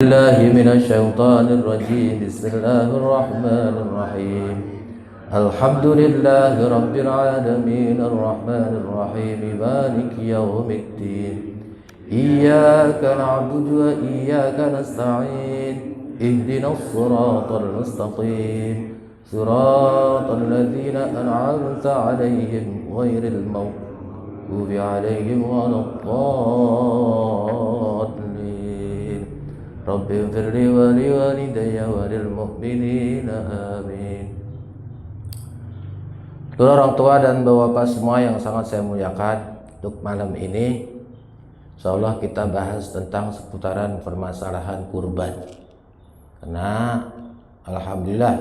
الله من الشيطان الرجيم بسم الله الرحمن الرحيم الحمد لله رب العالمين الرحمن الرحيم مالك يوم الدين إياك نعبد وإياك نستعين اهدنا الصراط المستقيم صراط الذين أنعمت عليهم غير المغضوب عليهم ولا الضالين رب اغفر لي ولوالدي وللمؤمنين آمين. Saudara orang tua dan bapak semua yang sangat saya muliakan, untuk malam ini insyaallah kita bahas tentang seputaran permasalahan kurban. Karena alhamdulillah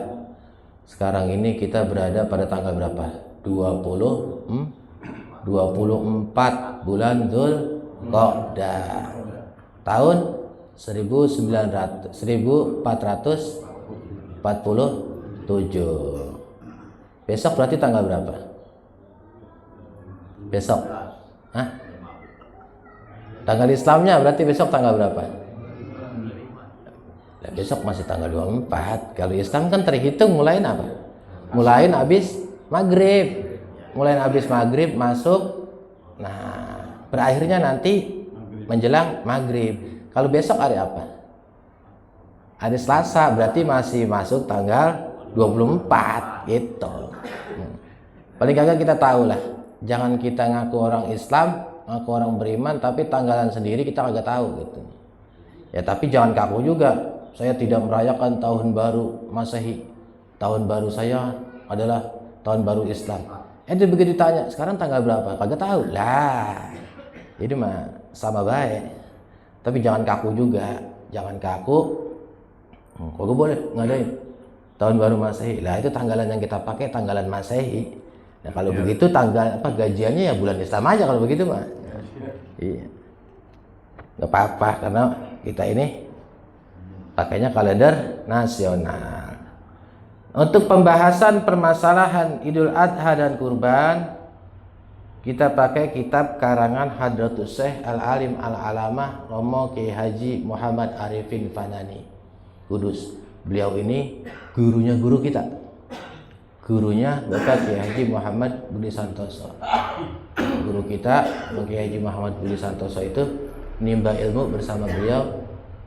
sekarang ini kita berada pada tanggal berapa? 24 bulan Dzulqa'dah tahun 1447. Besok berarti tanggal berapa? Besok? Hah? Tanggal Islamnya berarti besok tanggal berapa? Nah, besok masih tanggal 24. Kalau Islam kan terhitung mulai apa? Mulai habis maghrib. Mulai habis maghrib masuk. Nah, berakhirnya nanti menjelang maghrib. Kalau besok hari apa? Hari Selasa, berarti masih masuk tanggal 24 gitu. Paling kagak kita tahu lah. Jangan kita ngaku orang Islam, ngaku orang beriman, tapi tanggalan sendiri kita kagak tahu gitu. Ya tapi jangan kaku juga. Saya tidak merayakan tahun baru Masehi. Tahun baru saya adalah tahun baru Islam. Itu begitu ditanya, sekarang tanggal berapa? Kagak tahu. Lah. Jadi mah sama baik. Tapi jangan kaku juga. Jangan kaku. Kagak boleh ngadain tahun baru Masehi. Lah itu tanggalan yang kita pakai tanggalan Masehi. Nah kalau begitu tanggal gajiannya ya bulan Islam aja kalau begitu mah. Iya. Gak apa-apa karena kita ini pakainya kalender nasional. Untuk pembahasan permasalahan Idul Adha dan kurban, kita pakai kitab karangan Hadratus Syekh Al-Alim Al-Alamah Romo Kiai Haji Muhammad Arifin Fanani Kudus. Beliau ini gurunya guru kita. Gurunya Bapak Kiai Haji Muhammad Budi Santoso. Guru kita Kiai Haji Muhammad Budi Santoso itu menimba ilmu bersama beliau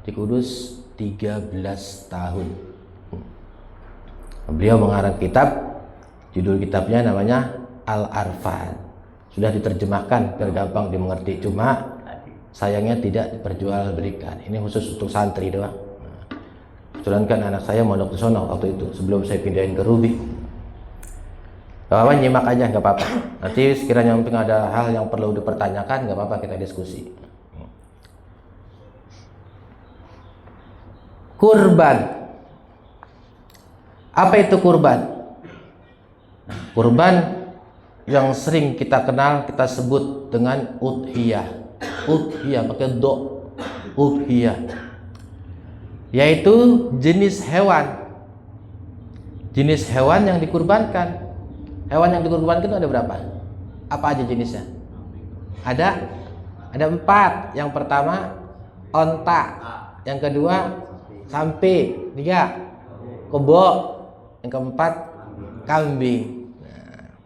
di Kudus 13 tahun. Beliau mengarang kitab, judul kitabnya namanya Al-Arfan. Sudah diterjemahkan biar gampang dimengerti, cuma sayangnya tidak diperjualbelikan. Ini khusus untuk santri doang. Kebetulan kan anak saya mondok di sono waktu itu sebelum saya pindahin ke Ruby. Gak apa-apa, nyimak aja, gak apa-apa. Nanti sekiranya mungkin ada hal yang perlu dipertanyakan, gak apa-apa, kita diskusi. Kurban. Apa itu kurban? Kurban yang sering kita kenal, kita sebut dengan udhiyah. Udhiyah pakai do. Udhiyah. Yaitu jenis hewan. Jenis hewan yang dikurbankan. Hewan yang dikurbankan itu ada berapa? Apa aja jenisnya? Ada 4. Yang pertama onta. Yang kedua sapi. 3 kebo. Yang keempat kambing. Nah,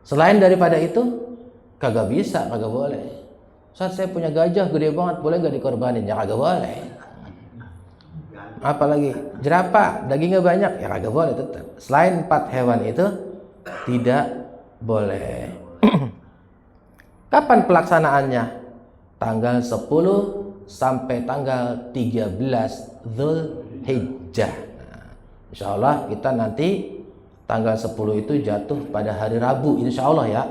selain daripada itu kagak bisa, kagak boleh. Saat saya punya gajah gede banget, boleh gak dikorbanin? Ya kagak boleh. Apalagi jerapah, dagingnya banyak, ya kagak boleh tetap. Selain 4 hewan itu tidak boleh. Kapan pelaksanaannya? Tanggal 10 sampai tanggal 13 Dzulhijjah. Insya Allah kita nanti tanggal 10 itu jatuh pada hari Rabu, insya Allah ya.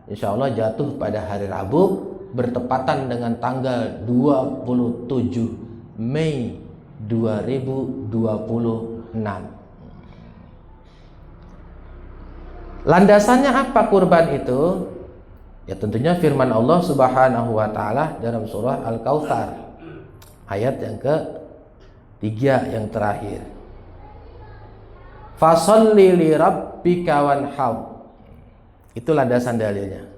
Insya Allah jatuh pada hari Rabu bertepatan dengan tanggal 27 Mei 2026. Landasannya apa kurban itu? Ya tentunya firman Allah Subhanahu wa taala dalam surah Al-Kautsar ayat yang ke-3 yang terakhir. Fasholli li rabbika wanhar. Itu landasan dalilnya.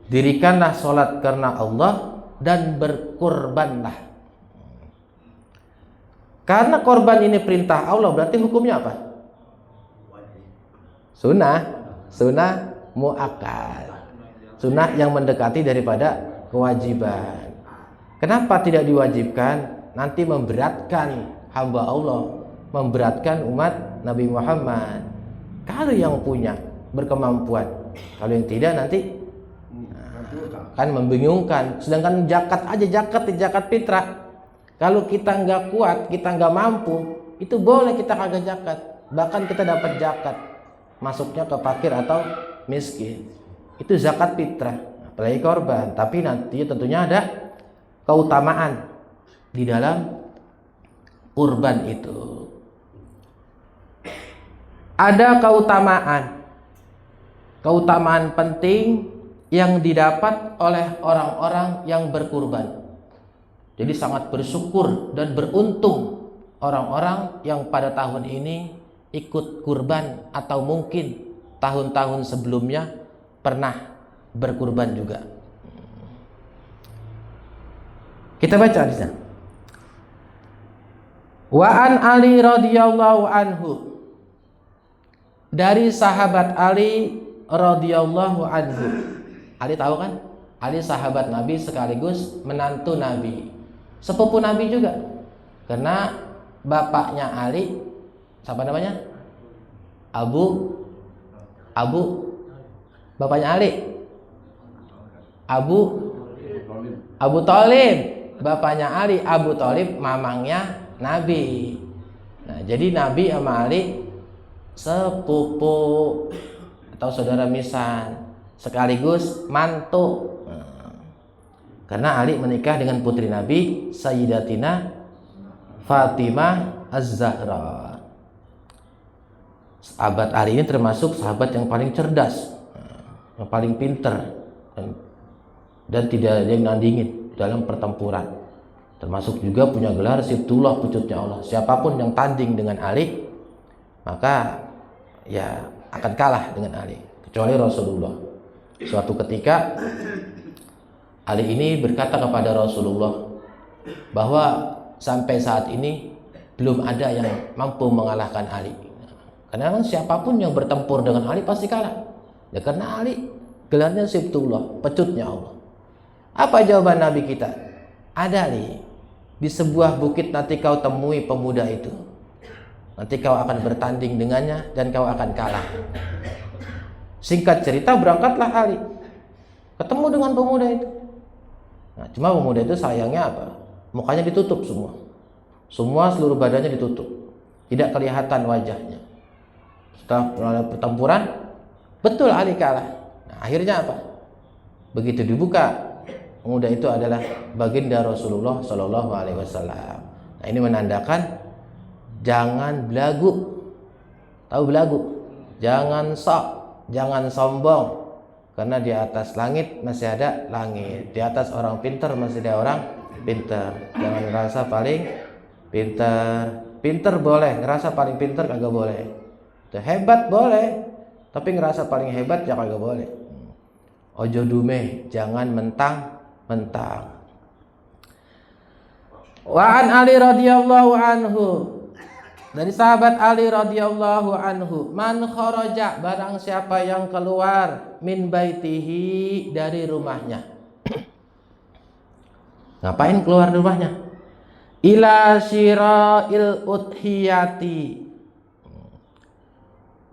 Dirikanlah sholat karena Allah dan berkurbanlah. Karena korban ini perintah Allah, berarti hukumnya apa? Sunnah muakkad. Sunnah yang mendekati daripada kewajiban. Kenapa tidak diwajibkan? Nanti memberatkan hamba Allah, memberatkan umat Nabi Muhammad. Kalau yang punya berkemampuan, kalau yang tidak nanti kan membingungkan. Sedangkan zakat aja, zakat fitrah, kalau kita nggak kuat, kita nggak mampu, itu boleh kita kagak zakat, bahkan kita dapat zakat, masuknya ke fakir atau miskin, itu zakat fitrah, apalagi korban. Tapi nanti tentunya ada keutamaan di dalam kurban itu. Ada keutamaan penting yang didapat oleh orang-orang yang berkurban. Jadi sangat bersyukur dan beruntung orang-orang yang pada tahun ini ikut kurban atau mungkin tahun-tahun sebelumnya pernah berkurban juga. Kita baca di sana. Wa an Ali radhiyallahu anhu, dari sahabat Ali radhiyallahu anhu. Ali tahu kan? Ali sahabat Nabi sekaligus menantu Nabi, sepupu Nabi juga. Karena bapaknya Ali, siapa namanya? Abu bapaknya Ali, Abu Thalib. Bapaknya Ali, Abu Thalib, mamangnya Nabi. Nah, jadi Nabi sama Ali sepupu atau saudara misan, sekaligus mantu. Karena Ali menikah dengan putri Nabi, Sayyidatina Fatimah Az-Zahra. Sahabat Ali ini termasuk sahabat yang paling cerdas, yang paling pintar, dan tidak ada yang nandingin dalam pertempuran. Termasuk juga punya gelar Sibtullah, pecutnya Allah. Siapapun yang tanding dengan Ali, maka ya akan kalah dengan Ali, kecuali Rasulullah. Suatu ketika Ali ini berkata kepada Rasulullah bahwa sampai saat ini belum ada yang mampu mengalahkan Ali. Karena memang siapapun yang bertempur dengan Ali pasti kalah. Ya karena Ali gelarnya Sibtullah, pecutnya Allah. Apa jawaban Nabi kita? Ada Ali, di sebuah bukit nanti kau temui pemuda itu. Nanti kau akan bertanding dengannya dan kau akan kalah. Singkat cerita, berangkatlah Ali, ketemu dengan pemuda itu. Nah, cuma pemuda itu sayangnya apa? Mukanya ditutup semua seluruh badannya ditutup, tidak kelihatan wajahnya. Setelah pertempuran, betul Ali kalah. Nah, akhirnya apa? Begitu dibuka, pemuda itu adalah baginda Rasulullah Shallallahu Alaihi Wasallam. Nah, ini menandakan jangan belagu. Tahu belagu? Jangan sok, jangan sombong. Karena di atas langit masih ada langit, di atas orang pintar masih ada orang pintar. Jangan ngerasa paling pintar. Pintar boleh, ngerasa paling pintar kagak boleh. Hebat boleh, tapi ngerasa paling hebat ya kagak boleh. Ojo dume, jangan mentang-mentang. Wa an Ali radhiyallahu anhu, dari sahabat Ali radhiyallahu anhu, man kharaja, barang siapa yang keluar, min baitihi, dari rumahnya. Ngapain keluar rumahnya? Ila syira'il udhiyati,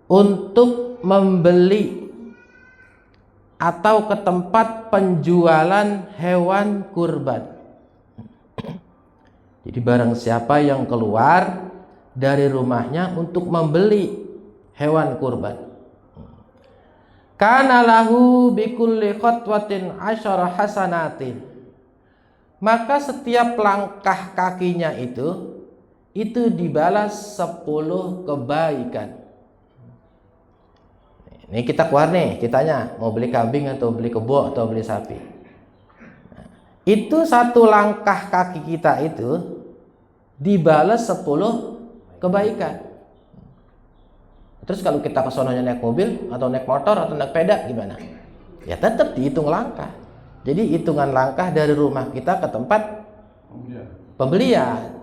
untuk membeli atau ke tempat penjualan hewan kurban. Jadi barang siapa yang keluar dari rumahnya untuk membeli hewan kurban, kana lahu bikulli khatwatin asyara hasanatin, maka setiap langkah kakinya itu dibalas 10 kebaikan. Ini kita keluar nih, kitanya mau beli kambing atau beli kebo atau beli sapi. Nah, itu satu langkah kaki kita itu dibalas 10 kebaikan. Terus kalau kita ke sononya naik mobil atau naik motor atau naik sepeda gimana? Ya tetap dihitung langkah. Jadi hitungan langkah dari rumah kita ke tempat pembelian.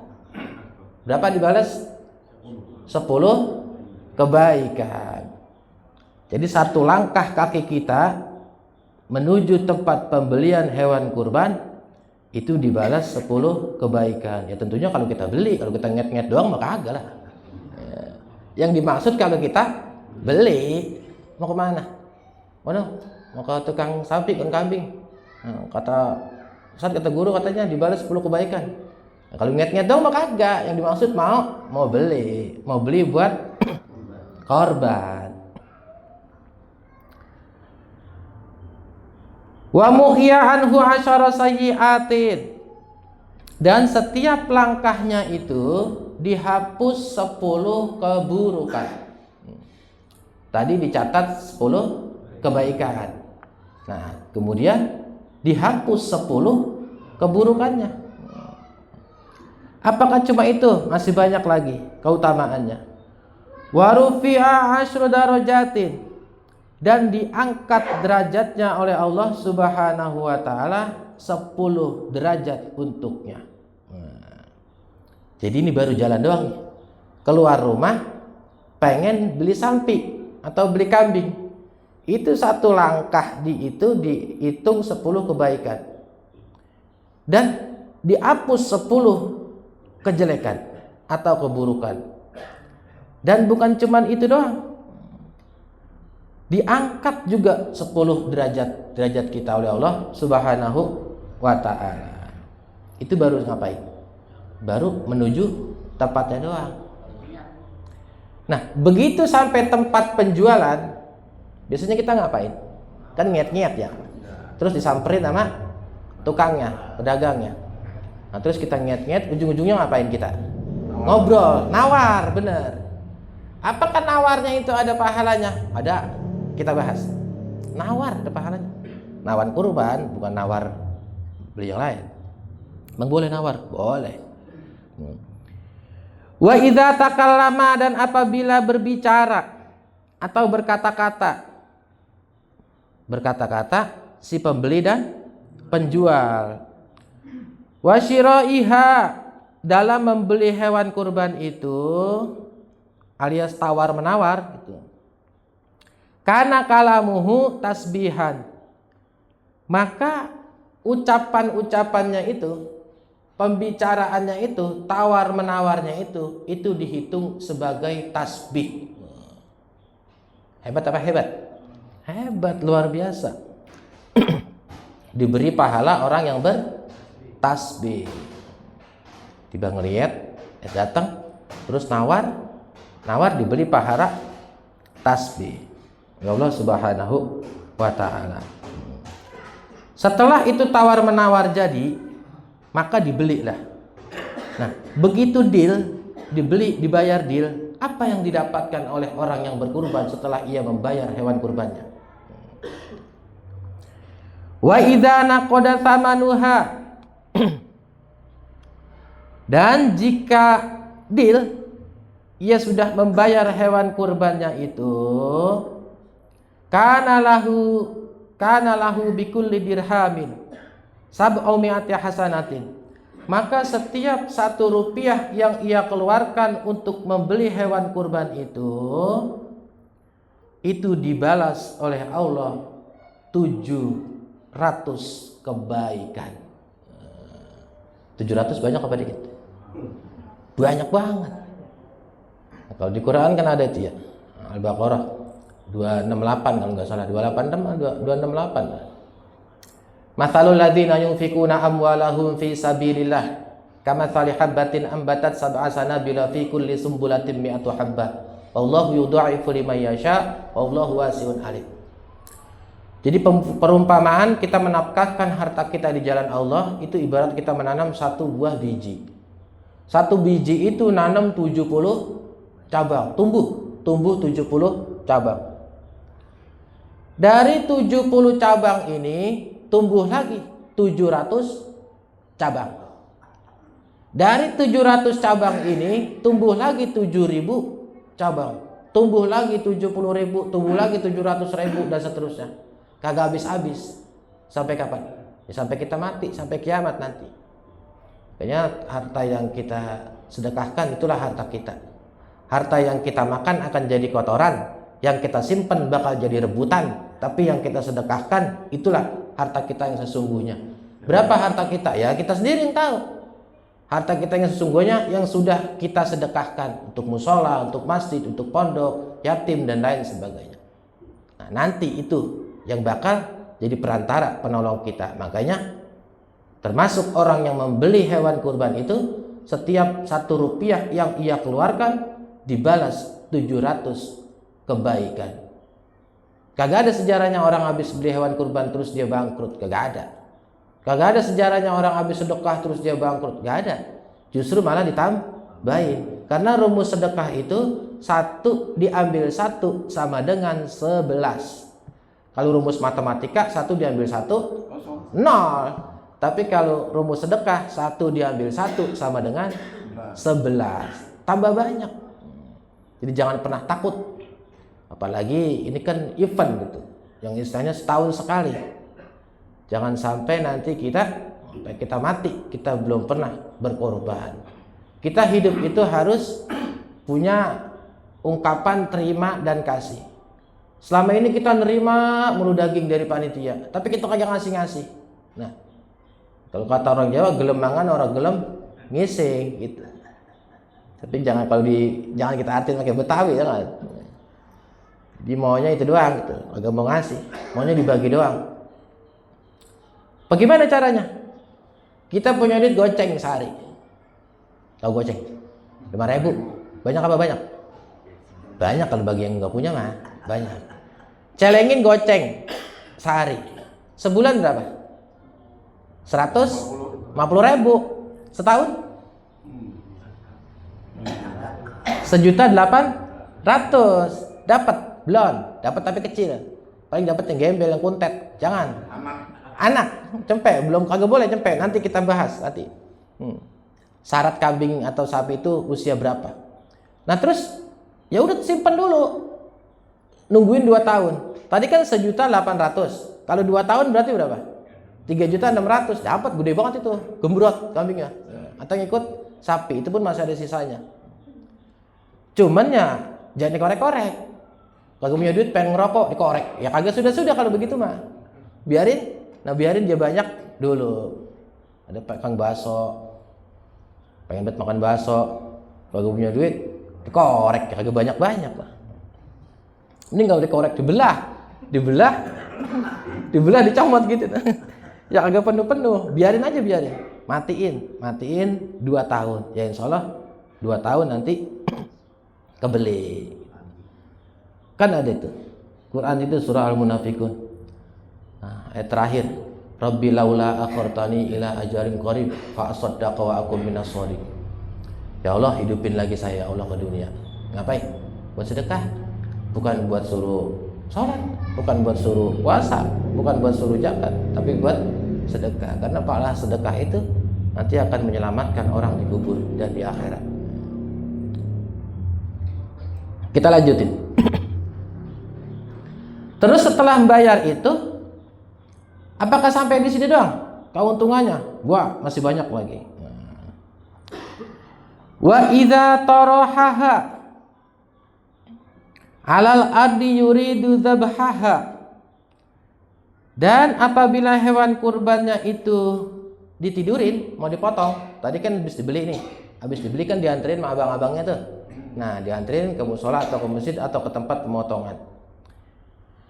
Berapa dibalas? 10 kebaikan. Jadi satu langkah kaki kita menuju tempat pembelian hewan kurban itu dibalas 10 kebaikan. Ya tentunya kalau kita beli, kalau kita nget-nget doang maka kagak lah. Yang dimaksud kalau kita beli, mau kemana? Mau ke tukang sapi, tukang kambing. Nah, kata guru katanya dibalas 10 kebaikan. Nah, kalau nget-nget dong maka kagak. Yang dimaksud mau beli buat korban. Wa muhya anhu asyara sayyi'atin, dan setiap langkahnya itu dihapus 10 keburukan. Tadi dicatat 10 kebaikan. Nah, kemudian dihapus 10 keburukannya. Apakah cuma itu? Masih banyak lagi keutamaannya. Wa rufi'a asyru darajatin, dan diangkat derajatnya oleh Allah Subhanahu wa taala 10 derajat untuknya. Jadi ini baru jalan doang. Keluar rumah pengen beli sapi atau beli kambing. Itu satu langkah dihitung 10 kebaikan. Dan dihapus 10 kejelekan atau keburukan. Dan bukan cuman itu doang. Diangkat juga 10 derajat kita oleh Allah Subhanahu wa ta'ala. Itu baru ngapain? Baru menuju tempatnya doang. Nah, begitu sampai tempat penjualan, biasanya kita ngapain? Kan ngiat-ngiat ya. Terus disamperin sama tukangnya, pedagangnya. Nah, terus kita ngiat-ngiat, ujung-ujungnya ngapain kita? Ngobrol, nawar, bener. Apakah nawarnya itu ada pahalanya? Ada. Kita bahas. Nawar ada pahalanya. Nawar kurban, bukan nawar beli yang lain. Emang boleh nawar? Boleh. Wa idza takallama, dan apabila berbicara atau berkata-kata si pembeli dan penjual. Wa syiraiha, dalam membeli hewan kurban itu alias tawar menawar gitu. Kana kalamuhu tasbihan, maka ucapan-ucapannya itu, pembicaraannya itu, tawar menawarnya itu dihitung sebagai tasbih. Hebat apa hebat? Hebat, luar biasa. Diberi pahala orang yang bertasbih. Tiba ngelihat, datang, terus nawar diberi pahala tasbih. Ya Allah Subhanahu wa ta'ala. Setelah itu tawar menawar jadi, maka dibelilah. Nah, begitu deal, dibeli, dibayar deal, apa yang didapatkan oleh orang yang berkurban setelah ia membayar hewan kurbannya? Wa idza naqada thamanuha, dan jika deal, ia sudah membayar hewan kurbannya itu, kana lahu bikulli dirhamin sab'u mi'ati hasanatin, maka setiap 1 rupiah yang ia keluarkan untuk membeli hewan kurban itu dibalas oleh Allah 700 kebaikan. 700 banyak apa dikit? Banyak banget. Nah, kalau di Quran kan ada itu ya, Al-Baqarah 268 kalau nggak salah, 268. Mathalul ladzina yunfikuna amwalahum fi sabilillah kamathali habbatin ambatat sab'a sanabila fi kulli sumbulatin mi'atu habbah wallahu yudha'ifu liman yasha wallahu wasi'un alim. Jadi perumpamaan kita menafkahkan harta kita di jalan Allah itu ibarat kita menanam 1 buah biji. 1 biji itu nanam 70 cabang, tumbuh 70 cabang. Dari 70 cabang ini tumbuh lagi 700 cabang. Dari 700 cabang ini tumbuh lagi 7.000 cabang. Tumbuh lagi 70.000, tumbuh lagi 700.000 dan seterusnya. Kagak habis-habis. Sampai kapan? Ya sampai kita mati, sampai kiamat nanti. Kayaknya harta yang kita sedekahkan, itulah harta kita. Harta yang kita makan akan jadi kotoran, yang kita simpan bakal jadi rebutan, tapi yang kita sedekahkan itulah harta kita yang sesungguhnya. Berapa harta kita? Ya kita sendiri yang tahu. Harta kita yang sesungguhnya yang sudah kita sedekahkan untuk musola, untuk masjid, untuk pondok, yatim dan lain sebagainya. Nah, nanti itu yang bakal jadi perantara penolong kita. Makanya termasuk orang yang membeli hewan kurban itu, setiap 1 rupiah yang ia keluarkan dibalas 700 kebaikan. Kagak ada sejarahnya orang habis beli hewan kurban terus dia bangkrut, kagak ada. Kagak ada sejarahnya orang habis sedekah terus dia bangkrut, gak ada. Justru malah ditambahin. Karena rumus sedekah itu 1 diambil 1 sama dengan 11. Kalau rumus matematika 1 diambil 1 0. Tapi kalau rumus sedekah 1 diambil 1 sama dengan 11. Tambah banyak. Jadi jangan pernah takut. Apalagi ini kan event gitu, yang istilahnya setahun sekali. Jangan sampai nanti kita mati, kita belum pernah berkorban. Kita hidup itu harus punya ungkapan terima dan kasih. Selama ini kita nerima mulu daging dari panitia, tapi kita kagak ngasih-ngasih. Nah, kalau kata orang Jawa, gelem mangan orang gelem ngising gitu. Tapi jangan jangan kita artiin pakai Betawi, jangan. Dia maunya itu doang gitu, agak mau ngasih, maunya dibagi doang. Bagaimana caranya? Kita punya duit goceng sehari. Tahu goceng? 5.000. Banyak apa banyak? Banyak, kalau bagi yang nggak punya mah banyak. Celengin goceng sehari. Sebulan berapa? 150.000. Setahun? 1.800.000. Dapat belum? Dapat tapi kecil. Paling dapat yang gembel, yang kuntet. Jangan. Anak cempe, belum, kagak boleh cempe. Nanti kita bahas nanti. Syarat kambing atau sapi itu usia berapa? Nah terus ya udah simpan dulu. Nungguin 2 tahun. Tadi kan 1.800.000. Kalau 2 tahun berarti berapa? 3.600.000. Dapat gede banget itu. Gembrot kambingnya. Atau ngikut sapi, itu pun masih ada sisanya. Cuman ya jangan dikorek-korek. Kagak punya duit pengen ngerokok, dikorek. Ya kagak, sudah kalau begitu mah. Biarin. Nah biarin dia banyak dulu. Ada Kang Baso, pengen banget makan baso, kagak punya duit, dikorek, kagak banyak lah. Ini nggak dikorek, dibelah, dicomot gitu. Ya kagak penuh, biarin aja, matiin 2 tahun. Ya insya Allah 2 tahun nanti kebeli. Kan ada itu Quran itu surah Al-Munafikun. Ayat terakhir, Rabbi laula akhartani ila ajarin qarib fa asaddaqa wa akum minas sholihin. Ya Allah, hidupin lagi saya ya Allah ke dunia. Ngapain? Buat sedekah. Bukan buat suruh sholat, bukan buat suruh puasa, bukan buat suruh zakat, tapi buat sedekah. Karena pahala sedekah itu nanti akan menyelamatkan orang di kubur dan di akhirat. Kita lanjutin. Terus setelah membayar itu, apakah sampai di sini doang keuntungannya? Wah, masih banyak lagi. Wa idza tarahaha alal ardi yuridu dzabhaha. Dan apabila hewan kurbannya itu ditidurin, mau dipotong. Tadi kan habis dibeli nih. Habis dibeli kan dianterin sama abang-abangnya tuh. Nah, dianterin ke musola atau ke masjid atau ke tempat pemotongan.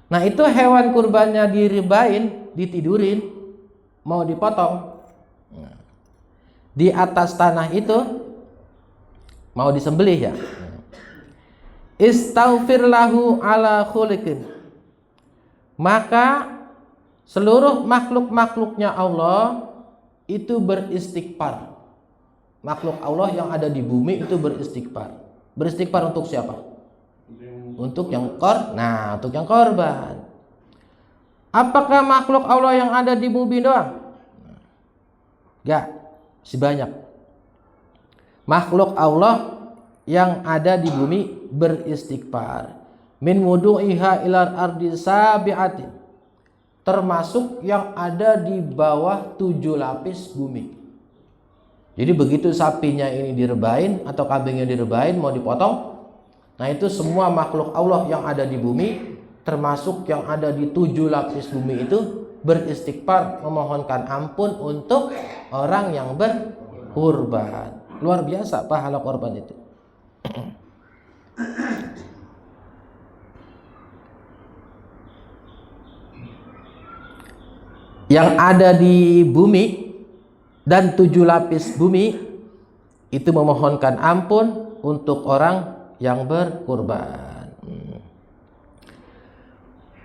Nah, itu hewan kurbannya diribain, ditidurin, mau dipotong. Di atas tanah itu mau disembelih ya. Istaghfir lahu ala khuliqin. Maka seluruh makhluk-makhluknya Allah itu beristighfar. Makhluk Allah yang ada di bumi itu beristighfar. Beristighfar untuk siapa? Untuk yang untuk yang korban. Apakah makhluk Allah yang ada di bumi doang? Enggak, masih banyak. Makhluk Allah yang ada di bumi beristighfar. Min wudu'iha ilal ardi sabi'atin. Termasuk yang ada di bawah 7 lapis bumi. Jadi begitu sapinya ini direbain atau kambingnya direbain mau dipotong, nah itu semua makhluk Allah yang ada di bumi, termasuk yang ada di 7 lapis bumi itu beristighfar memohonkan ampun untuk orang yang berkurban. Luar biasa pahala korban itu. Yang ada di bumi dan 7 lapis bumi itu memohonkan ampun untuk orang yang berkurban.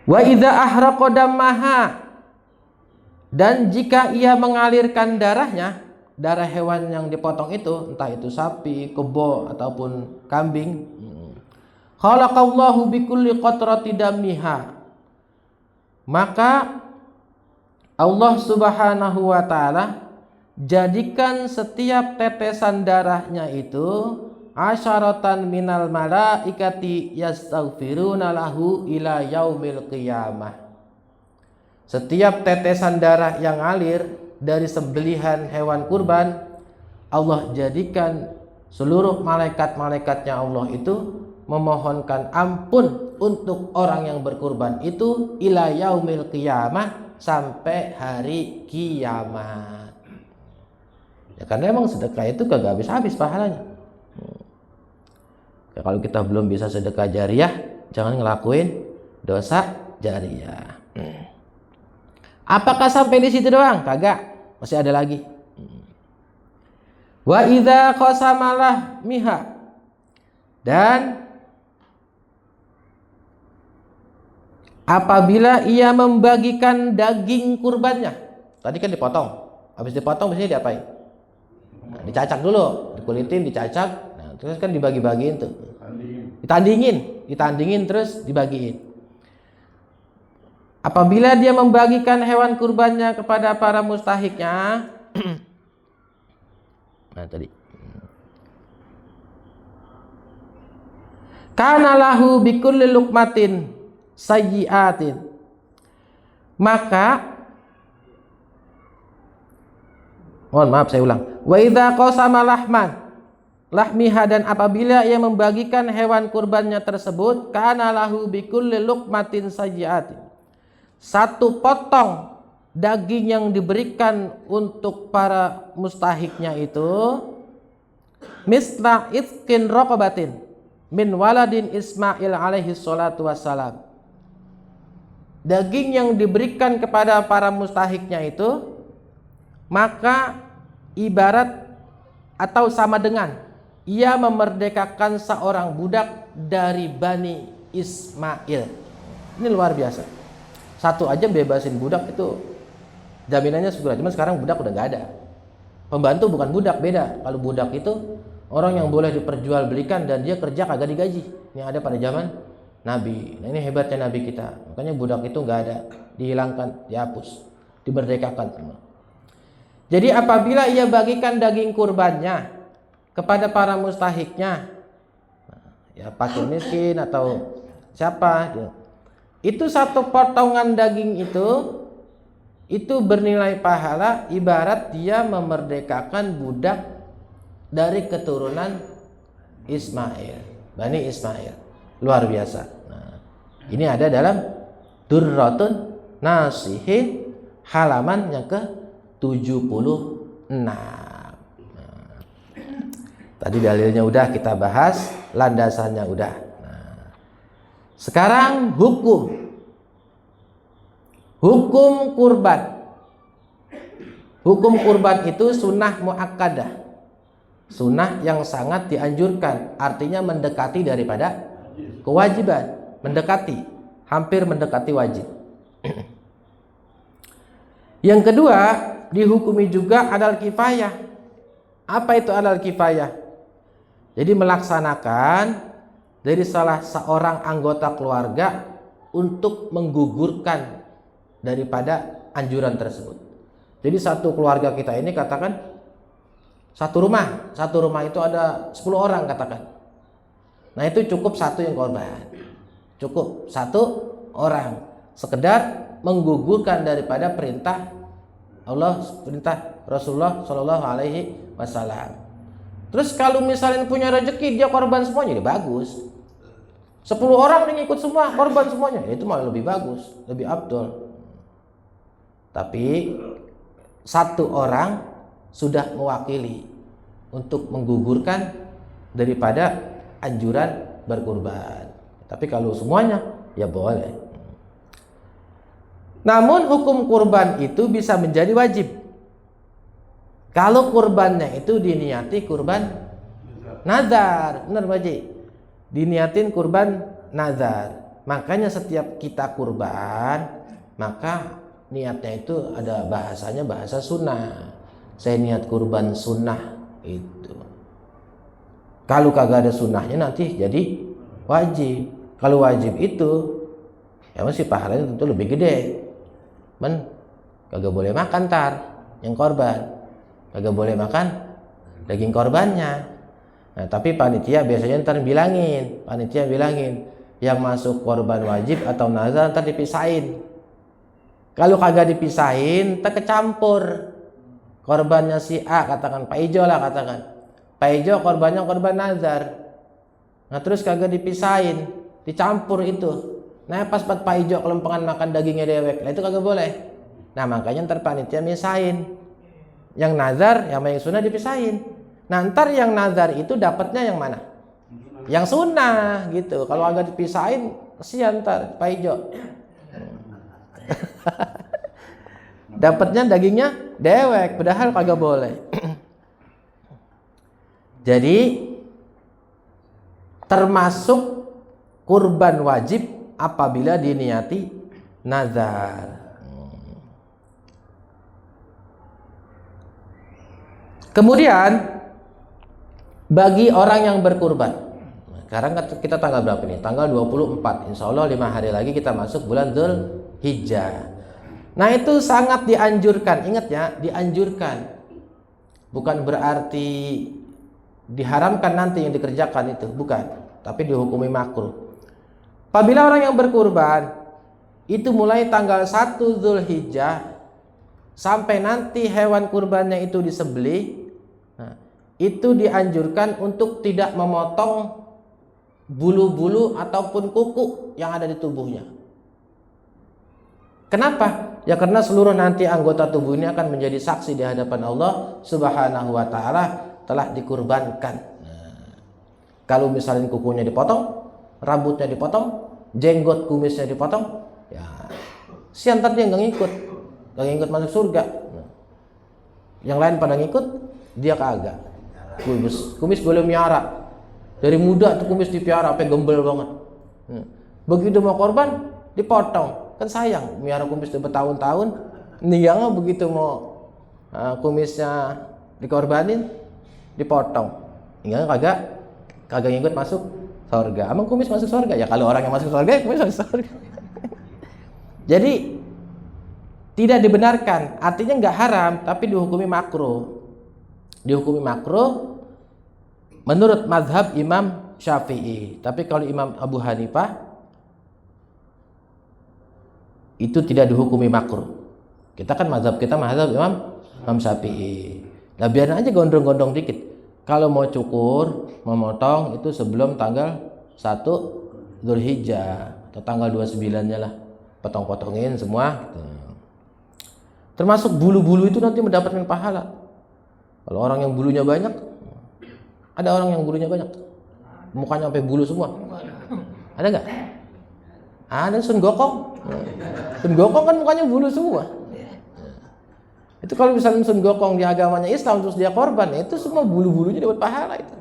Wa idza ahraqa dammaha, dan jika ia mengalirkan darahnya, darah hewan yang dipotong itu, entah itu sapi, kebo ataupun kambing, khalaqallahu bikulli qatrati dammiha, maka Allah Subhanahu wa taala jadikan setiap tetesan darahnya itu asyaratan minal malaikati yastaghfiruna lahu ila yaumil qiyamah. Setiap tetesan darah yang ngalir dari sembelihan hewan kurban, Allah jadikan seluruh malaikat-malaikatnya Allah itu memohonkan ampun untuk orang yang berkurban itu ila yaumil qiyamah, sampai hari kiamat. Ya karena emang sedekah itu kagak habis-habis pahalanya. Ya, kalau kita belum bisa sedekah jariyah, jangan ngelakuin dosa jariyah. Apakah sampai di situ doang? Kagak, masih ada lagi. Wa idza qasamalah miha, dan apabila ia membagikan daging kurbannya, tadi kan dipotong, habis dipotong biasanya diapain? Nah, dicacak dulu, dikulitin, dicacak, nah, terus kan dibagi-bagiin tuh, ditandingin terus dibagiin. Apabila dia membagikan hewan kurbannya kepada para mustahiknya, nah tadi, kana lahu bikulli luqmatin sayyi'atin, maka saya ulang, wa idza qasama lahmiha, dan apabila ia membagikan hewan kurbannya tersebut, kana lahu bikulli luqmatin sayyi'atin, satu potong daging yang diberikan untuk para mustahiknya itu misla itqin raqabatin min waladin Ismail alaihi salatu wassalam, daging yang diberikan kepada para mustahiknya itu maka ibarat atau sama dengan ia memerdekakan seorang budak dari Bani Ismail. Ini luar biasa. Satu aja bebasin budak itu jaminannya segera. Cuma sekarang budak udah nggak ada. Pembantu bukan budak, beda. Kalau budak itu orang yang boleh diperjualbelikan dan dia kerja kagak digaji. Yang ada pada zaman Nabi. Nah ini hebatnya Nabi kita. Makanya budak itu nggak ada, dihilangkan, dihapus, dimerdekakan. Jadi apabila ia bagikan daging kurbannya kepada para mustahiknya, ya fakir miskin atau siapa, itu satu potongan daging itu bernilai pahala ibarat dia memerdekakan budak dari keturunan Ismail, Bani Ismail. Luar biasa. Nah, ini ada dalam Durratun Nasihin halaman yang ke-76. Nah, tadi dalilnya udah kita bahas, landasannya udah. Sekarang hukum kurban. Hukum kurban itu sunnah muakkadah, sunnah yang sangat dianjurkan, artinya mendekati daripada kewajiban, hampir mendekati wajib. Yang kedua, dihukumi juga alal kifayah. Apa itu alal kifayah? Jadi melaksanakan dari salah seorang anggota keluarga untuk menggugurkan daripada anjuran tersebut. Jadi satu keluarga kita ini katakan satu rumah itu ada 10 orang katakan. Nah itu cukup satu yang korban, cukup satu orang sekedar menggugurkan daripada perintah Allah, perintah Rasulullah Shallallahu Alaihi Wasallam. Terus kalau misalnya punya rezeki dia korban semuanya, ya bagus. 10 orang yang ikut semua korban semuanya, ya itu malah lebih bagus, lebih afdol. Tapi 1 orang sudah mewakili untuk menggugurkan daripada anjuran berkurban. Tapi kalau semuanya ya boleh. Namun hukum kurban itu bisa menjadi wajib kalau kurbannya itu diniati kurban nazar. Benar Pak Haji? Diniatin kurban nazar. Makanya setiap kita kurban, maka niatnya itu ada bahasanya, bahasa sunnah. Saya niat kurban sunnah itu. Kalau kagak ada sunnahnya nanti jadi wajib. Kalau wajib itu ya masih pahalanya tentu lebih gede. Kagak boleh makan tar yang korban. Kagak boleh makan daging korbannya. Nah, tapi panitia biasanya ntar bilangin, yang masuk korban wajib atau nazar ntar dipisahin. Kalau kagak dipisahin, ntar kecampur. Korbannya si A, katakan Pak Ijo lah, katakan Pak Ijo korbannya korban nazar. Nah terus kagak dipisahin, dicampur itu. Nah pas Pak Ijo kelempengan makan dagingnya dewek, nah itu kagak boleh. Nah makanya ntar panitia misahin. Yang nazar, yang sunnah dipisahin. Nah ntar yang nazar itu dapatnya yang mana? Yang sunnah gitu. Kalau agak dipisahin, kesian ntar Pak Ijo. Dapatnya dagingnya dewek, padahal kagak boleh. Jadi termasuk kurban wajib apabila diniati nazar. Kemudian bagi orang yang berkurban, sekarang kita tanggal berapa nih? Tanggal 24. Insya Allah 5 hari lagi kita masuk bulan Dzulhijjah. Nah itu sangat dianjurkan. Ingat ya, dianjurkan. Bukan berarti diharamkan nanti yang dikerjakan itu, bukan. Tapi dihukumi makruh. Apabila orang yang berkurban itu mulai tanggal 1 Dzulhijjah sampai nanti hewan kurbannya itu disembelih, nah, itu dianjurkan untuk tidak memotong bulu-bulu ataupun kuku yang ada di tubuhnya. Kenapa? Ya karena seluruh nanti anggota tubuh ini akan menjadi saksi di hadapan Allah Subhanahu wa taala telah dikurbankan. Nah, kalau misalnya kukunya dipotong, rambutnya dipotong, jenggot kumisnya dipotong, ya sian tadi yang gak ngikut masuk surga. Nah, yang lain pada ngikut, dia kagak. Kumis boleh miara. Dari muda tuh kumis dipiara sampai gembel banget. Begitu mau korban dipotong. Kan sayang miara kumis udah bertahun-tahun. Niyangnya begitu mau kumisnya dikorbanin dipotong. Niyangnya kagak ngikut masuk surga. Emang kumis masuk surga? Ya kalau orang yang masuk surga, ya kumis masuk surga. Jadi tidak dibenarkan, artinya nggak haram, tapi dihukumi makruh. Dihukumi makruh menurut mazhab Imam Syafi'i. Tapi kalau Imam Abu Hanifah itu tidak dihukumi makruh. Kita kan mazhab Imam Syafi'i. Nah biarin aja gondrong-gondrong dikit. Kalau mau cukur, memotong itu sebelum tanggal 1 Dzulhijjah atau tanggal 29-nya lah. Potong-potongin semua. Termasuk bulu-bulu itu nanti mendapatkan pahala. Kalau orang yang bulunya banyak, ada orang yang bulunya banyak, mukanya sampai bulu semua. Ada nggak? Ada Sun Gokong. Sun Gokong kan mukanya bulu semua. Itu kalau misalnya Sun Gokong di agamanya Islam terus dia korban, itu semua bulu-bulunya dapat pahala itu.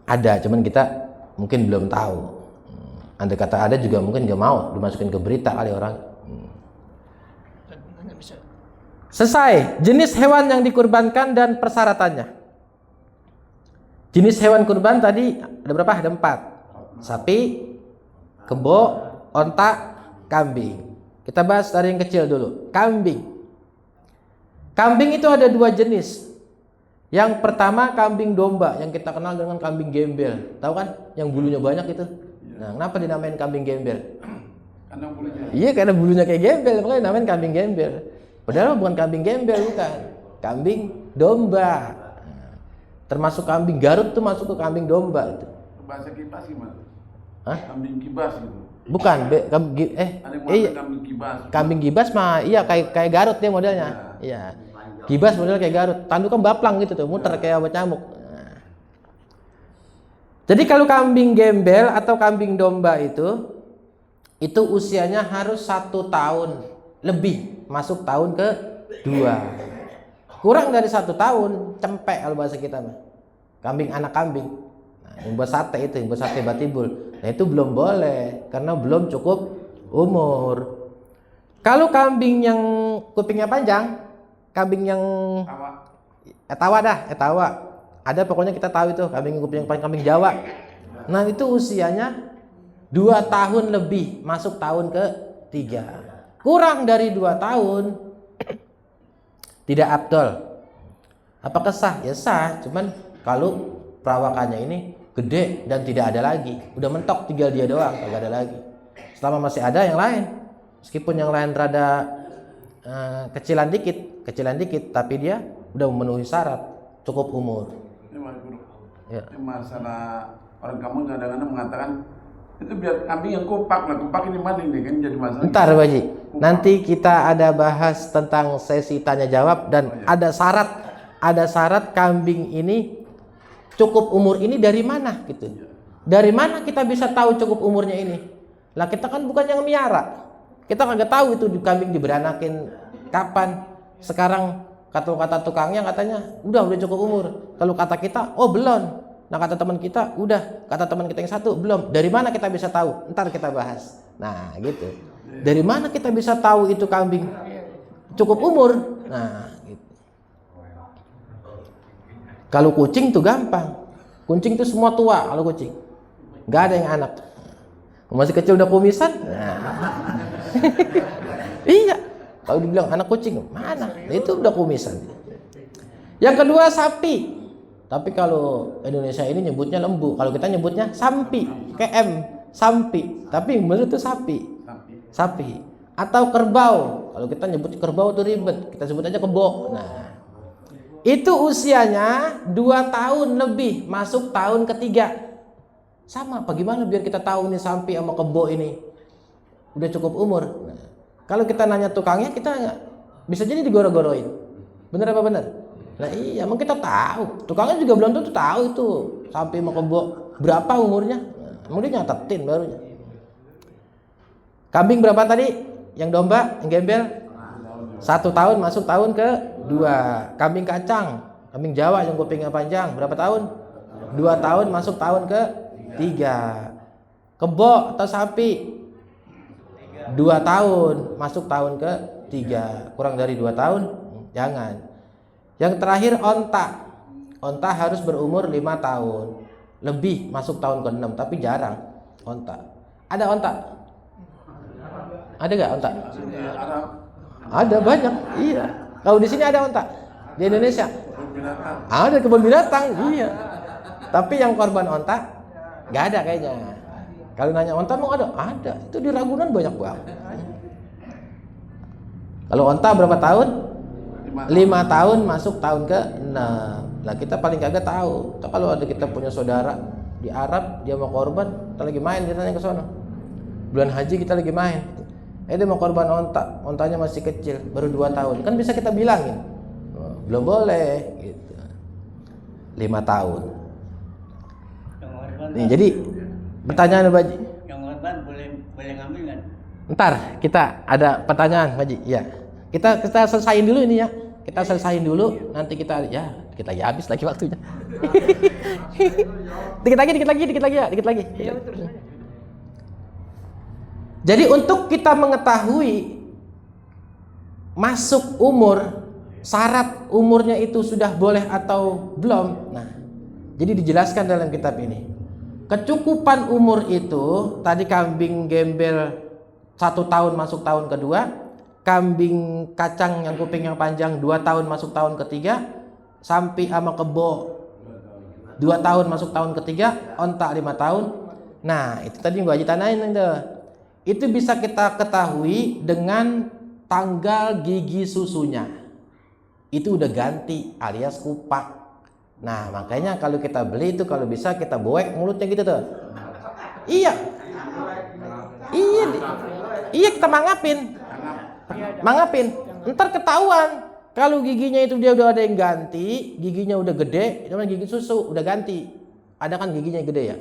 Ada, cuman kita mungkin belum tahu. Andai kata ada juga mungkin nggak mau dimasukin ke berita kali orang. Selesai jenis hewan yang dikurbankan dan persyaratannya. Jenis hewan kurban tadi ada berapa? Ada 4. Sapi, kebo, onta, kambing. Kita bahas dari yang kecil dulu. Kambing. Kambing itu ada 2 jenis. Yang pertama kambing domba yang kita kenal dengan kambing gembel. Tahu kan? Yang bulunya banyak itu. Nah, kenapa dinamain kambing gembel? Karena bulunya. Iya, karena bulunya kayak gembel, makanya dinamain kambing gembel. Padahal bukan kambing gembel, bukan. Kambing domba. Termasuk kambing Garut tuh masuk ke kambing domba itu. Bahasa kibas gimana? Hah? Kambing kibas gitu. Bukan, Kambing kibas. Kambing gibas mah iya kayak Garut dia modelnya. Iya. Gibas model kayak Garut. Tanduknya baplang gitu tuh, muter kayak obat nyamuk. Nah. Jadi kalau kambing gembel atau kambing domba itu usianya harus 1 tahun lebih, masuk tahun ke-2. Kurang dari 1 tahun, cempek kalau bahasa kita mah. Kambing anak kambing. Nah, yang buat sate itu, yang buat sate batibul. Nah, itu belum boleh karena belum cukup umur. Kalau kambing yang kupingnya panjang, kambing yang etawa. Ada pokoknya kita tahu itu kambing kuping yang panjang, kambing Jawa. Nah, itu usianya 2 tahun lebih, masuk tahun ke-3. Kurang dari 2 tahun tidak afdol. Apakah sah? Ya sah, cuman kalau perawakannya ini gede dan tidak ada lagi, udah mentok tinggal dia doang, kagak ada lagi. Selama masih ada yang lain, meskipun yang lain rada kecilan dikit, tapi dia udah memenuhi syarat cukup umur. Ini Mas Guru. Ya. Ini masalah orang kamu kadang-kadang mengatakan itu biar kambing yang kupak ini maling nih kan jadi masalah. Ntar Pak Haji, nanti kita ada bahas tentang sesi tanya jawab dan ada syarat kambing ini cukup umur ini dari mana gitu. Dari mana kita bisa tahu cukup umurnya ini? Lah kita kan bukan yang miara. Kita kagak tahu itu kambing diberanakin kapan. Sekarang kata tukangnya katanya udah cukup umur. Kalau kata kita oh belum. Nah kata teman kita udah. Kata teman kita yang satu belum. Dari mana kita bisa tahu? Ntar kita bahas. Nah gitu. Dari mana kita bisa tahu itu kambing cukup umur? Nah gitu. Kalau kucing tuh gampang. Kucing tuh semua tua kalau kucing. Nggak ada yang anak. Masih kecil udah kumisan. Nah. Iya. Kalau dibilang anak kucing mana? Itu udah kumisan. Yang kedua sapi. Tapi kalau Indonesia ini nyebutnya lembu. Kalau kita nyebutnya sampi. KM. Sampi. Tapi menurut itu sapi. Sapi. Atau kerbau. Kalau kita nyebut kerbau itu ribet. Kita sebut aja kebo. Nah. Itu usianya 2 tahun lebih, masuk tahun ke-3. Sama apa gimana biar kita tahu nih sampai sama kebo ini udah cukup umur. Nah, kalau kita nanya tukangnya kita bisa jadi digoro-goroin. Bener apa bener? Nah iya, emang kita tahu. Tukangnya juga belum tentu tahu itu sampai sama kebo berapa umurnya. Nah, emang dia nyatetin barunya. Kambing berapa tadi? Yang domba, yang gembel? 1 tahun masuk tahun ke-2. Kambing kacang, kambing Jawa yang kupingnya panjang berapa tahun? 2 tahun masuk tahun ke-3. Kebo atau sapi 2 tahun masuk tahun ke-3. Kurang dari 2 tahun jangan. Yang terakhir onta. Onta harus berumur 5 tahun lebih, masuk tahun ke-6, tapi jarang onta. Ada onta? Ada gak onta? Ada banyak, iya. Kalau di sini ada onta di Indonesia. Ada kebun binatang, iya. Tapi yang korban onta nggak ada kayaknya. Kalau nanya onta mau ada? Ada. Itu di Ragunan banyak banget. Kalau onta berapa tahun? 5 tahun masuk tahun ke-6. Lah kita paling kagak tahu. Kalau ada kita punya saudara di Arab, dia mau korban, kita lagi main, kita tanya ke sono. Bulan haji kita lagi main. Dia mau korban onta, ontanya masih kecil, baru 2 tahun. Kan bisa kita bilangin, belum boleh gitu. 5 tahun. Nih, jadi pertanyaan Pak Haji. Yang korban boleh ngambil kan? Ntar kita ada pertanyaan Pak Haji. Ya. Kita selesaiin dulu ini ya. Kita selesaiin dulu, nanti kita habis lagi waktunya. dikit lagi. Jadi untuk kita mengetahui masuk umur, syarat umurnya itu sudah boleh atau belum. Nah, jadi dijelaskan dalam kitab ini. Kecukupan umur itu tadi kambing gembel 1 tahun masuk tahun ke-2, kambing kacang yang kuping yang panjang 2 tahun masuk tahun ke-3, sampai sama kebo 2 tahun masuk tahun ke-3, onta 5 tahun. Nah, itu tadi Mbak Haji tanyain itu. Itu bisa kita ketahui dengan tanggal gigi susunya itu udah ganti alias kupak. Nah makanya kalau kita beli itu kalau bisa kita boek mulutnya gitu tuh. Iya. Iya kita mangapin. Ntar ketahuan kalau giginya itu dia udah ada yang ganti, giginya udah gede, namanya gigi susu udah ganti. Ada kan giginya gede ya.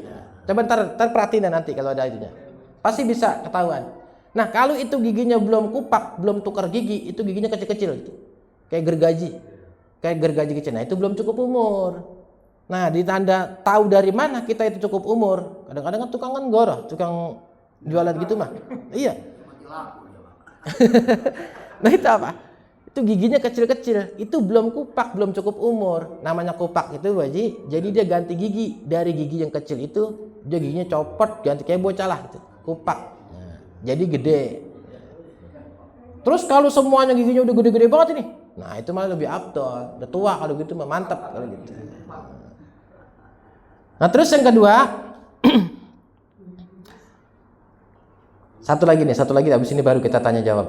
Coba ntar perhatiin nanti kalau ada itunya. Pasti bisa ketahuan. Nah kalau itu giginya belum kupak, belum tukar gigi, itu giginya kecil-kecil gitu. Kayak gergaji kecil. Nah itu belum cukup umur. Nah ditanda tahu dari mana kita itu cukup umur. Kadang-kadang kan tukang kan goroh, tukang jualan gitu mah. Iya. Nah itu apa? Itu giginya kecil-kecil. Itu belum kupak, belum cukup umur. Namanya kupak itu Baji. Jadi dia ganti gigi dari gigi yang kecil itu, dia giginya copot, ganti kayak bocah lah gitu. Kupak. Nah, jadi gede. Terus kalau semuanya giginya udah gede-gede banget ini, nah itu malah lebih afdol. Udah tua kalau gitu mah mantap kalau gitu. Nah terus yang kedua, satu lagi habis ini baru kita tanya jawab.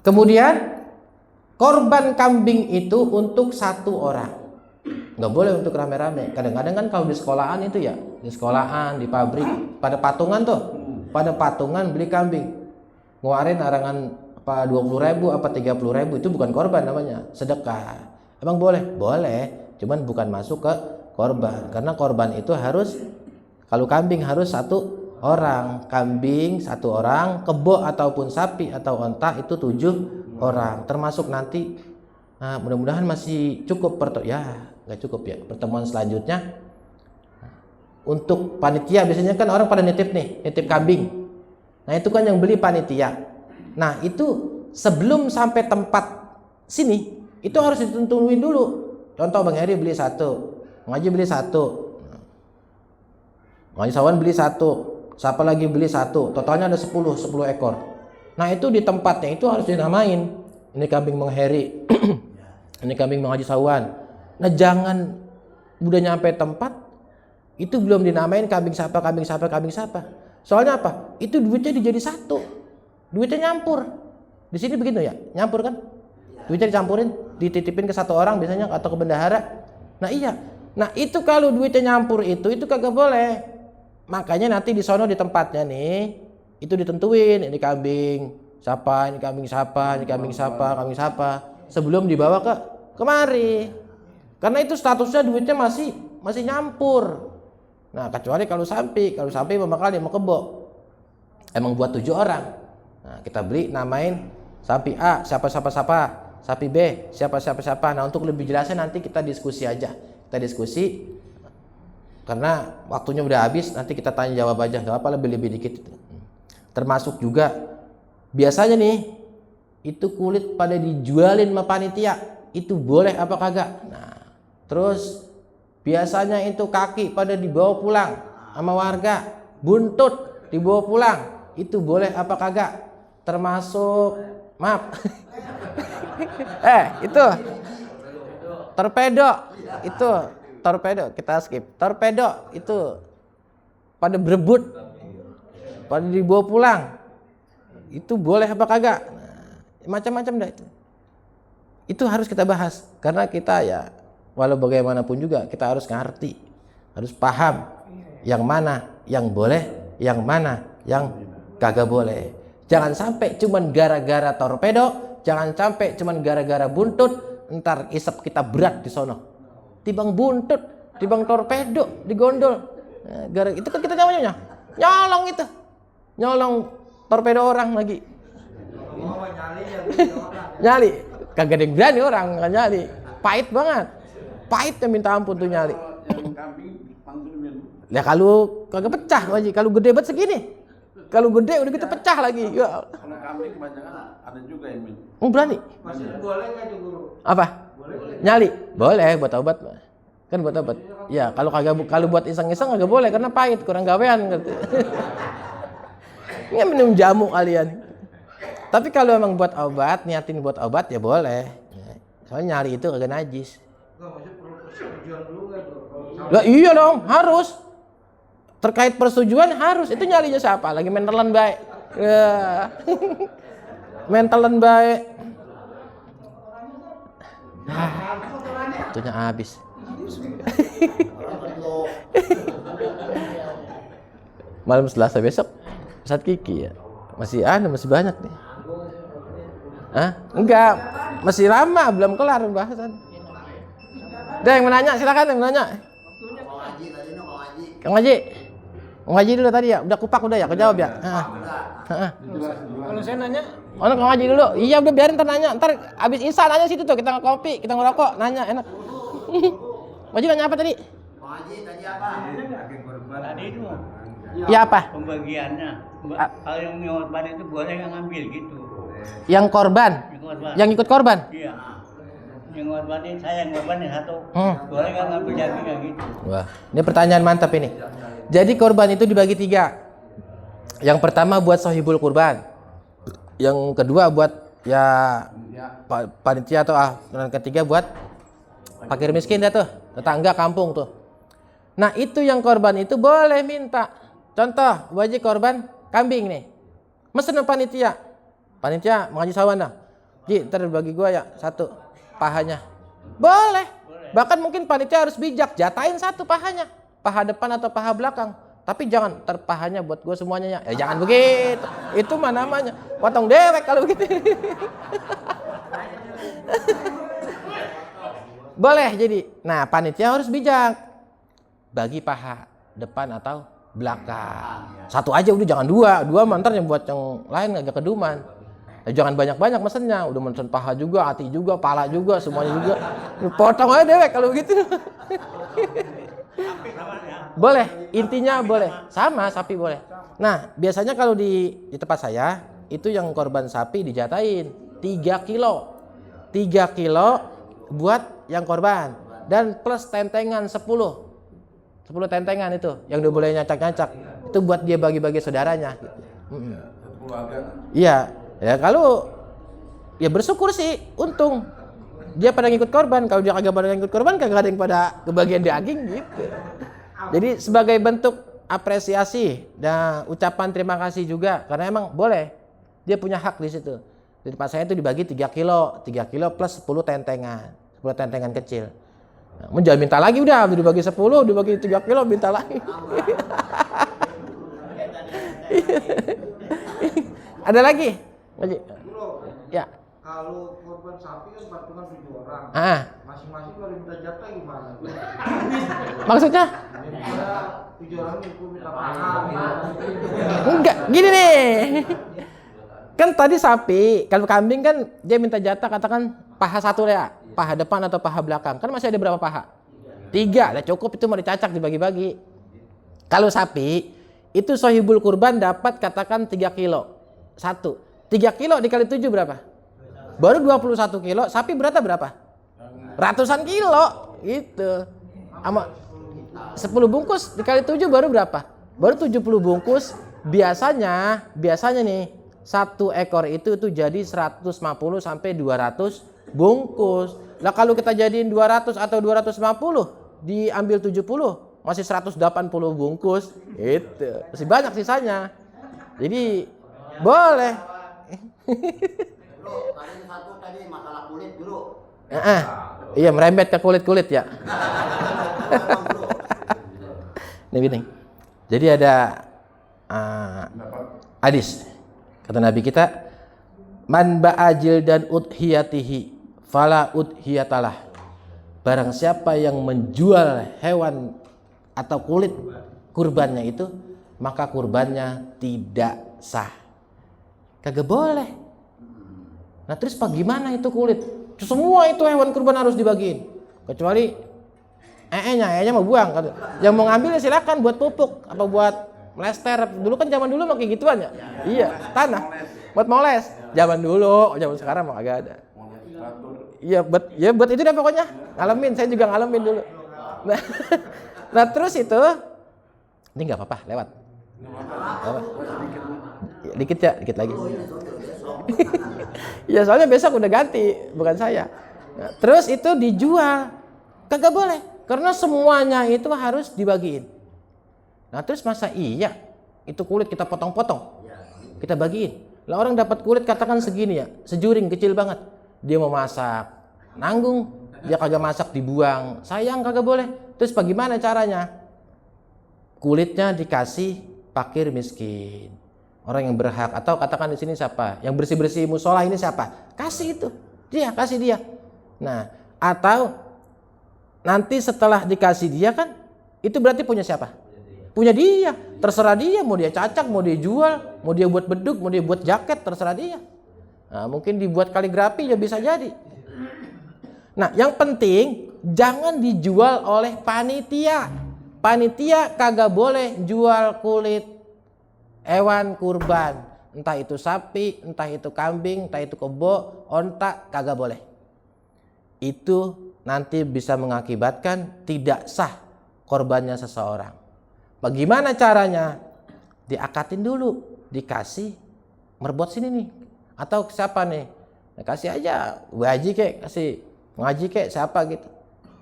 Kemudian korban kambing itu untuk satu orang, nggak boleh untuk rame-rame. Kadang-kadang kan kalau di sekolahan itu ya, di sekolahan, di pabrik, pada patungan beli kambing, ngeluarin arangan apa 20.000 apa 30.000, itu bukan korban namanya, sedekah. Emang boleh? Boleh, cuman bukan masuk ke korban, karena korban itu harus, kalau kambing harus satu orang, kambing satu orang, kebo ataupun sapi atau onta itu 7 orang, termasuk nanti. Nah, mudah-mudahan masih cukup ya, nggak cukup ya pertemuan selanjutnya. Untuk panitia biasanya kan orang pada nitip kambing. Nah itu kan yang beli panitia. Nah itu sebelum sampai tempat sini itu harus ditentuin dulu. Contoh Bang Heri beli 1, Ngaji beli 1, Ngaji Sawan beli 1, siapa lagi beli 1, totalnya ada 10 ekor. Nah itu di tempatnya itu harus dinamain. Ini kambing Bang Heri, ini kambing Bang Haji Sawan. Nah jangan udah nyampe tempat itu belum dinamain kambing siapa. Soalnya apa? Itu duitnya dijadi satu, duitnya nyampur. Di sini begitu ya, nyampur kan? Duitnya dicampurin, dititipin ke satu orang biasanya atau ke bendahara. Nah iya, nah itu kalau duitnya nyampur itu kagak boleh. Makanya nanti di sono di tempatnya nih, itu ditentuin ini kambing siapa, ini kambing siapa, ini kambing siapa, sebelum dibawa ke kemari. Karena itu statusnya duitnya masih nyampur. Nah kecuali kalau sampai bakal dia mau kebo, emang buat 7 orang. Nah kita beli namain sapi A siapa, sapi B siapa. Nah untuk lebih jelasnya nanti kita diskusi aja, karena waktunya udah habis, nanti kita tanya jawab aja, nggak apa lebih dikit itu. Termasuk juga biasanya nih itu kulit pada dijualin sama panitia, itu boleh apa kagak? Nah terus biasanya itu kaki pada dibawa pulang sama warga, buntut dibawa pulang, itu boleh apa kagak? Termasuk maaf itu torpedo kita skip. Torpedo itu pada berebut, pada dibawa pulang, itu boleh apa kagak? Nah, macam-macam dah itu harus kita bahas, karena kita ya walau bagaimanapun juga kita harus ngerti, harus paham yang mana yang boleh, yang mana yang kagak boleh. Jangan sampai cuman gara-gara torpedo, jangan sampai cuman gara-gara buntut, ntar isep kita berat di sono. Tibang buntut, tibang torpedo digondol. Nah, itu kan kita namanya nyolong torpedo orang lagi. Nyali, kagak ada yang berani orang nggak nyali. Pahit banget, pahitnya minta ampun tuh nyali. Ya kalau kagak pecah lagi, kalau gede banget segini. Kalau gede udah kita pecah lagi. Ya. Kalau kambing kebanyakan ada juga yang berani. Masih boleh nggak itu guru? Apa? Nyali? Boleh buat obat. Kan buat obat. Ya, kalau buat iseng-iseng kagak boleh karena pahit, kurang gawean gitu. Ini minum jamu kalian. Tapi kalau emang buat obat, niatin buat obat ya boleh. Soalnya nyali itu kagak najis. Enggak, maksudnya perlu persetujuan dulu nggak tuh? Lah iya dong, harus. Terkait persetujuan harus. Itu nyalinya siapa? Lagi menelan baik. Ya. mentalan baik. Waktunya habis. Malam Selasa besok Ustadz Kiki ya. Masih banyak nih. Hah? Enggak, masih lama, belum kelar pembahasan. Ada yang menanya, silakan yang menanya. Kang Haji. Kang Haji dulu tadi ya, udah kupak udah ya, kejawab ya. Kalau saya nanya, Oh, Kang Haji dulu. Iya, udah biarin ntar nanya. Ntar abis Isa nanya situ tuh, kita ngopi, kita ngerokok, nanya enak. Haji nanya apa tadi? Bang Haji tadi apa? tadi itu Iya apa? pembagiannya. Kalau yang korban itu boleh yang ngambil gitu. Yang korban, Yang korban. yang ikut korban. Iya. Yang korban ini saya yang korban yang satu. Boleh nggak ngambil lagi kayak gitu? Wah, ini pertanyaan mantap ini. Jadi korban itu dibagi 3. Yang pertama buat sahibul kurban. Yang kedua buat ya panitia atau dan ketiga buat fakir miskin dah tuh, tetangga kampung tuh. Nah, itu yang korban itu boleh minta. Contoh, wajib korban kambing nih. Mesen panitia. Panitia mengaji sawan dah. Ji, ntar bagi gua ya 1 pahanya. Boleh. Bahkan mungkin panitia harus bijak, jatahin 1 pahanya. Paha depan atau paha belakang. Tapi jangan terpahanya buat gue semuanya ya. Jangan begitu. Itu mah namanya potong dewek kalau begitu. Boleh jadi. Nah, panitia harus bijak. Bagi paha depan atau belakang. 1 aja udah, jangan 2. 2 mantar yang buat yang lain agak keduman. Jangan banyak-banyak mesennya. Udah mesen paha juga, hati juga, pala juga, semuanya juga. Potong aja dewek kalau begitu. Boleh, intinya boleh. Sama, sapi boleh. Nah, biasanya kalau di tempat saya, itu yang korban sapi dijatain 3 kilo. 3 kilo buat yang korban. Dan plus tentengan 10 tentengan itu, yang udah boleh nyacak-nyacak. Itu buat dia bagi-bagi saudaranya. Iya, ya kalau ya bersyukur sih, untung. Dia pada ngikut korban, kalau dia kagak pada ngikut korban, kagak ada yang pada kebagian daging gitu. Jadi sebagai bentuk apresiasi dan ucapan terima kasih juga, karena emang boleh, dia punya hak di situ. Di tempat saya itu dibagi 3 kilo plus 10 tentengan kecil. Nah, jangan minta lagi udah, dibagi 10, dibagi 3 kilo, minta lagi. Ada lagi? Bro, Ya. kalau korban sapi kan patungan 7 orang. Masing-masing kalau minta jatah gimana? Maksudnya? Ada 7 orang itu minta paha. Enggak, gini nih. Kan tadi sapi, kalau kambing kan dia minta jatah katakan paha 1 ya, paha depan atau paha belakang. Kan masih ada berapa paha? 3, udah cukup itu mau dicacak dibagi-bagi. Kalau sapi, itu sohibul kurban dapat katakan 3 kilo. 1. 3 kilo dikali 7 berapa? Baru 21 kilo, sapi berapa? Ratusan kilo, gitu. Sama 10 bungkus dikali 7 baru berapa? Baru 70 bungkus. Biasanya nih, 1 ekor itu jadi 150 sampai 200 bungkus. Lah kalau kita jadiin 200 atau 250, diambil 70, masih 180 bungkus. Itu masih banyak sisanya. Jadi boleh. Bro, tadi 1 tadi masalah kulit dulu. Iya, merembet ke kulit ya. Nih gini. Jadi ada hadis kata Nabi kita, man ba'ajil dan udhiyatihi fala udhiyatalah. Barang siapa yang menjual hewan atau kulit kurbannya itu, maka kurbannya tidak sah. Kagak boleh. Nah terus gimana itu kulit? Semua itu hewan kurban harus dibagiin. Kecuali enya mau buang. Yang mau ngambil ya silakan buat pupuk apa buat melester. Dulu kan zaman dulu pakai gituan ya. Iya, tanah. Buat moles. Zaman dulu, zaman sekarang mah agak ada. Iya, buat itu dah pokoknya. Ngalamin, saya juga ngalamin dulu. Nah, terus itu ini enggak apa-apa, lewat. Apa? Dikit ya, dikit lagi. Ya soalnya besok udah ganti, bukan saya. Nah, terus itu dijual, kagak boleh, karena semuanya itu harus dibagiin. Nah terus masa iya itu kulit kita potong-potong, kita bagiin? Lah orang dapat kulit katakan segini ya, sejuring kecil banget. Dia mau masak, nanggung. Dia kagak masak dibuang, sayang kagak boleh. Terus bagaimana caranya? Kulitnya dikasih fakir miskin, orang yang berhak, atau katakan di sini siapa? Yang bersih-bersih musola ini siapa? Kasih itu, dia kasih dia. Nah, atau nanti setelah dikasih dia kan, itu berarti punya siapa? Punya dia. Terserah dia, mau dia cacak, mau dia jual, mau dia buat beduk, mau dia buat jaket, terserah dia. Nah, mungkin dibuat kaligrafi ya bisa jadi. Nah, yang penting jangan dijual oleh panitia. Panitia kagak boleh jual kulit hewan kurban. Entah itu sapi, entah itu kambing, entah itu kebo, onta, kagak boleh. Itu nanti bisa mengakibatkan tidak sah korbannya seseorang. Bagaimana caranya? Diakatin dulu, dikasih merbot sini nih. Atau siapa nih? Nah, kasih aja, Bu Haji kek, kasih ngaji kek siapa gitu.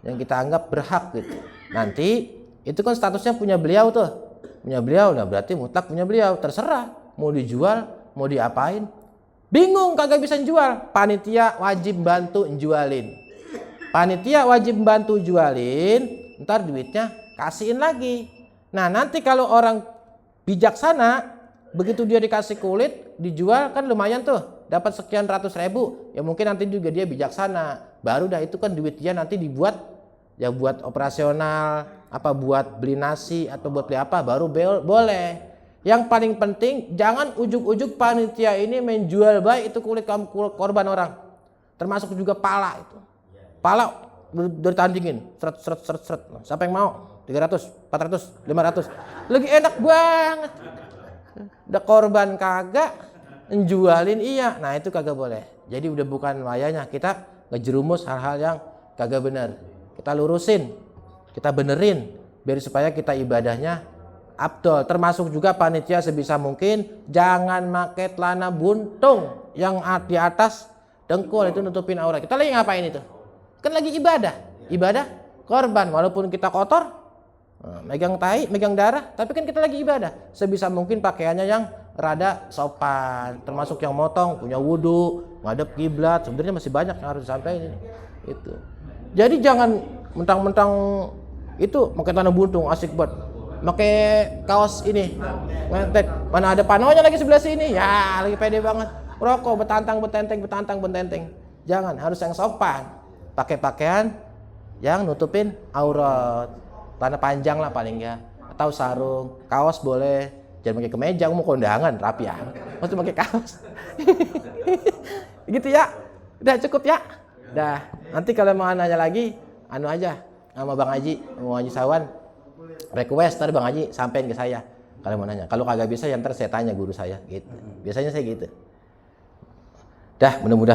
Yang kita anggap berhak gitu. Nanti itu kan statusnya punya beliau tuh. Punya beliau, nah berarti mutlak punya beliau. Terserah mau dijual, mau diapain. Bingung kagak bisa jual. Panitia wajib bantu jualin. Panitia wajib bantu jualin, ntar duitnya kasihin lagi. Nah nanti kalau orang bijaksana, begitu dia dikasih kulit, dijual kan lumayan tuh, dapat sekian ratus ribu. Ya mungkin nanti juga dia bijaksana, baru dah itu kan duit dia nanti dibuat, ya buat operasional, apa buat beli nasi atau buat beli apa, baru boleh. Yang paling penting jangan ujuk-ujuk panitia ini menjual baik itu kulit korban orang, termasuk juga pala itu. Pala ditandingin, seret. Siapa yang mau? 300, 400, 500. Lagi enak banget. Udah korban kagak, njualin iya. Nah itu kagak boleh. Jadi udah bukan wayanya kita ngejerumus hal-hal yang kagak benar. Kita lurusin, kita benerin, biar supaya kita ibadahnya abdol. Termasuk juga panitia sebisa mungkin jangan pakai celana buntung yang di atas dengkul, itu nutupin aurat. Kita lagi ngapain itu? Kan lagi ibadah korban, walaupun kita kotor, megang tai, megang darah, tapi kan kita lagi ibadah. Sebisa mungkin pakaiannya yang rada sopan, termasuk yang motong punya wudu, ngadep kiblat. Sebenarnya masih banyak yang harus disampaikan ini. Itu. Jadi jangan mentang-mentang itu pakai celana buntung asik banget. Pakai kaos ini, ngetek. Mana ada panonya lagi sebelah sini? Ya, lagi pede banget. Rokok betantang. Jangan, harus yang sopan. Pakai pakaian yang nutupin aurat, celana panjang lah paling ya, atau sarung, kaos boleh, jangan pakai kemeja, mau kondangan rapi ya, mesti pakai kaos. Gitu ya, udah cukup ya, dah. Nanti kalau mau nanya lagi, anu aja sama Bang Haji, mau Haji Sawan, request tadi Bang Haji sampein ke saya kalau mau nanya. Kalau kagak bisa ya ntar saya tanya guru saya, gitu. Biasanya saya gitu. Dah, mudah-mudahan